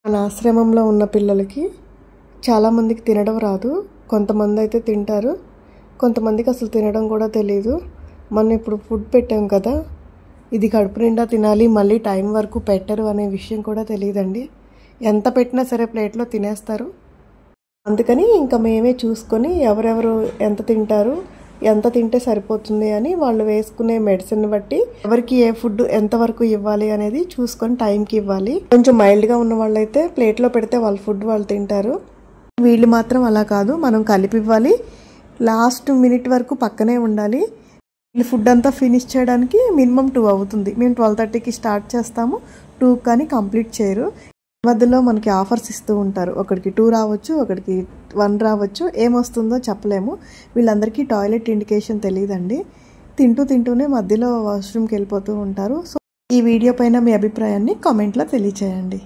మన ఆశ్రమంలో ఉన్న పిల్లలకి చాలామందికి తినడం రాదు. కొంతమంది అయితే తింటారు, కొంతమందికి అసలు తినడం కూడా తెలియదు. మనం ఇప్పుడు ఫుడ్ పెట్టాం కదా, ఇది కడుపు నిండా తినాలి, మళ్ళీ టైం వరకు పెట్టరు అనే విషయం కూడా తెలియదండి. ఎంత పెట్టినా సరే ప్లేట్లో తినేస్తారు. అందుకని ఇంకా మేమే చూసుకొని ఎవరెవరు ఎంత తింటారు, ఎంత తింటే సరిపోతుంది అని వాళ్ళు వేసుకునే మెడిసిన్ బట్టి ఎవరికి ఏ ఫుడ్ ఎంతవరకు ఇవ్వాలి అనేది చూసుకొని టైంకి ఇవ్వాలి. కొంచెం మైల్డ్గా ఉన్న వాళ్ళైతే ప్లేట్లో పెడితే వాళ్ళ ఫుడ్ వాళ్ళు తింటారు. వీళ్ళు మాత్రం అలా కాదు, మనం కలిపి ఇవ్వాలి. లాస్ట్ మినిట్ వరకు పక్కనే ఉండాలి. వీళ్ళు ఫుడ్ అంతా ఫినిష్ చేయడానికి మినిమం 2 అవుతుంది. మేము 12:30కి స్టార్ట్ చేస్తాము, 2 కానీ కంప్లీట్ చేయరు. మధ్యలో మనకి ఆఫర్స్ ఇస్తూ ఉంటారు. ఒకడికి 2 రావచ్చు, ఒకడికి 1 రావచ్చు. ఏమొస్తుందో చెప్పలేము. వీళ్ళందరికీ టాయిలెట్ ఇండికేషన్ తెలియదండి. తింటూనే మధ్యలో వాష్రూమ్కి వెళ్ళిపోతూ ఉంటారు. సో ఈ వీడియో పైన మీ అభిప్రాయాన్ని కామెంట్లో తెలియచేయండి.